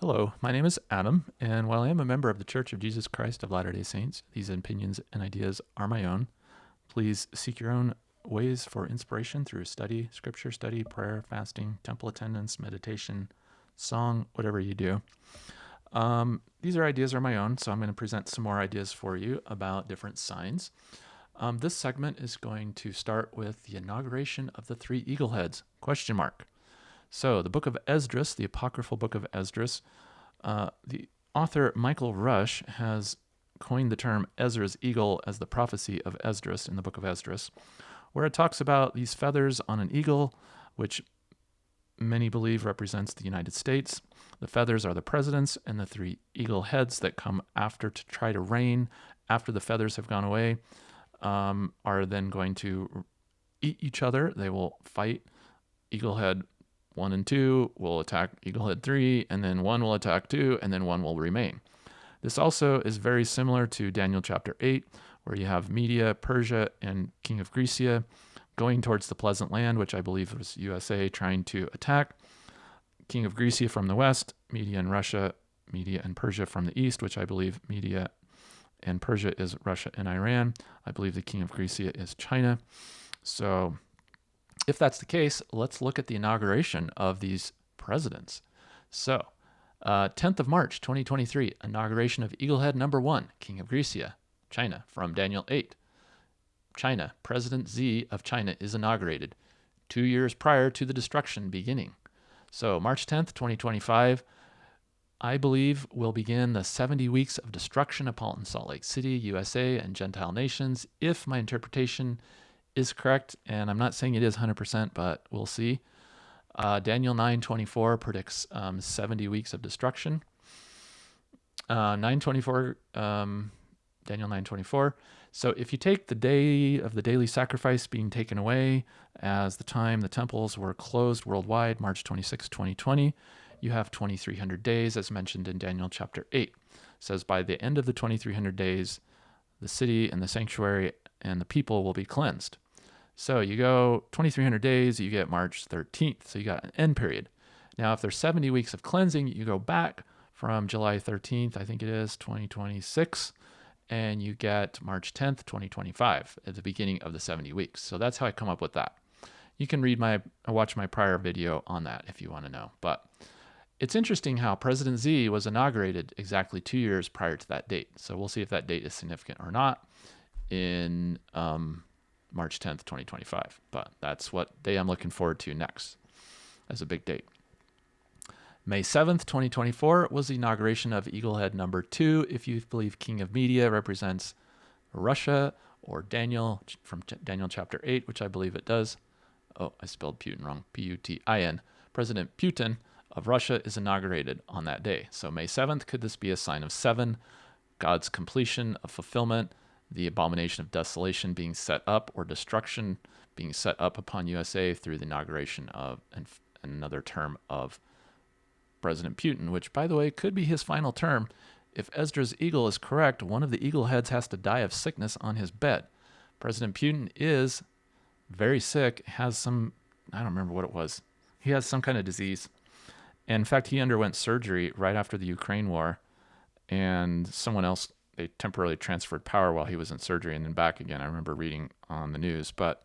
Hello, my name is Adam, and while I am a member of the Church of Jesus Christ of Latter-day Saints, these opinions and ideas are my own. Please seek your own ways for inspiration through study, scripture study, prayer, fasting, temple attendance, meditation, song, whatever you do. These ideas are my own, so I'm going to present some more ideas for you about different signs. This segment is going to start with the inauguration of the three eagle heads, question mark. So the book of Esdras, the apocryphal book of Esdras, the author Michael Rush has coined the term Ezra's eagle as the prophecy of Esdras in the book of Esdras, where it talks about these feathers on an eagle, which many believe represents the United States. The feathers are the presidents, and the three eagle heads that come after to try to reign after the feathers have gone away are then going to eat each other. They will fight. Eagle head 1 and 2 will attack eagle head 3, and then 1 will attack 2, and then 1 will remain. This also is very similar to Daniel chapter 8, where you have Media, Persia, and King of Grecia going towards the pleasant land, which I believe was USA trying to attack. King of Grecia from the west, Media and Russia, Media and Persia from the east, which I believe Media and Persia is Russia and Iran. I believe the King of Grecia is China. So if that's the case, let's look at the inauguration of these presidents. So 10th of March, 2023, inauguration of Eaglehead number 1, King of Grecia, China, from Daniel 8. China, President Xi of China is inaugurated 2 years prior to the destruction beginning. So March 10th, 2025, I believe will begin the 70 weeks of destruction upon Salt Lake City, USA, and Gentile nations, if my interpretation is correct, and I'm not saying it is 100%, but we'll see. Daniel 9:24 predicts 70 weeks of destruction. 9:24, Daniel 9:24. So if you take the day of the daily sacrifice being taken away as the time the temples were closed worldwide, March 26, 2020, you have 2,300 days, as mentioned in Daniel chapter 8. It says by the end of the 2,300 days, the city and the sanctuary and the people will be cleansed. So you go 2,300 days, you get March 13th. So you got an end period. Now, if there's 70 weeks of cleansing, you go back from July 13th, I think it is, 2026, and you get March 10th, 2025 at the beginning of the 70 weeks. So that's how I come up with that. You can watch my prior video on that if you want to know. But it's interesting how President Xi was inaugurated exactly 2 years prior to that date. So we'll see if that date is significant or not in March 10th, 2025. But that's what day I'm looking forward to next as a big date. May 7th, 2024 was the inauguration of Eaglehead number 2, if you believe King of Media represents Russia, or Daniel from Daniel chapter 8, which I believe it does. Oh, I spelled Putin wrong. Putin. President Putin of Russia is inaugurated on that day. So May 7th, could this be a sign of 7, God's completion of fulfillment, the abomination of desolation being set up, or destruction being set up upon USA through the inauguration of another term of President Putin, which, by the way, could be his final term. If Esdras' eagle is correct, one of the eagle heads has to die of sickness on his bed. President Putin is very sick, has some, I don't remember what it was. He has some kind of disease. And in fact, he underwent surgery right after the Ukraine war, and someone else, they temporarily transferred power while he was in surgery and then back again. I remember reading on the news. But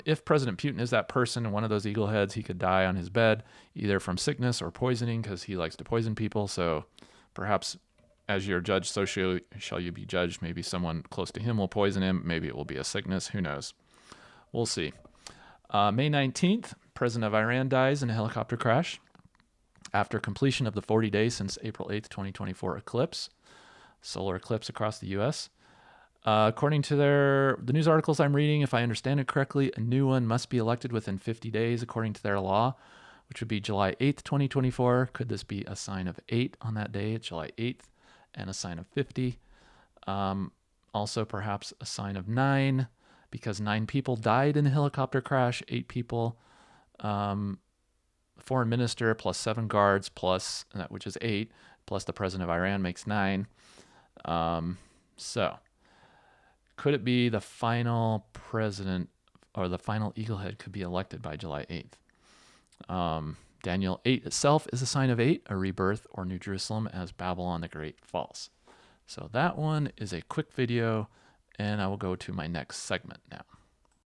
if President Putin is that person and one of those eagle heads, he could die on his bed, either from sickness or poisoning, because he likes to poison people. So perhaps as you're judged, so shall you be judged. Maybe someone close to him will poison him. Maybe it will be a sickness. Who knows? We'll see. May 19th, President of Iran dies in a helicopter crash after completion of the 40 days since April 8th, 2024 eclipse, solar eclipse across the U.S. According to the news articles I'm reading, if I understand it correctly, a new one must be elected within 50 days according to their law, which would be July 8th, 2024. Could this be a sign of 8 on that day, July 8th, and a sign of 50? Also, perhaps a sign of 9, because 9 people died in the helicopter crash, 8 people, foreign minister plus 7 guards plus, which is 8, plus the president of Iran makes 9. So could it be the final president or the final eaglehead could be elected by July 8th? Daniel 8 itself is a sign of 8, a rebirth, or New Jerusalem as Babylon the Great falls. So that one is a quick video, and I will go to my next segment now.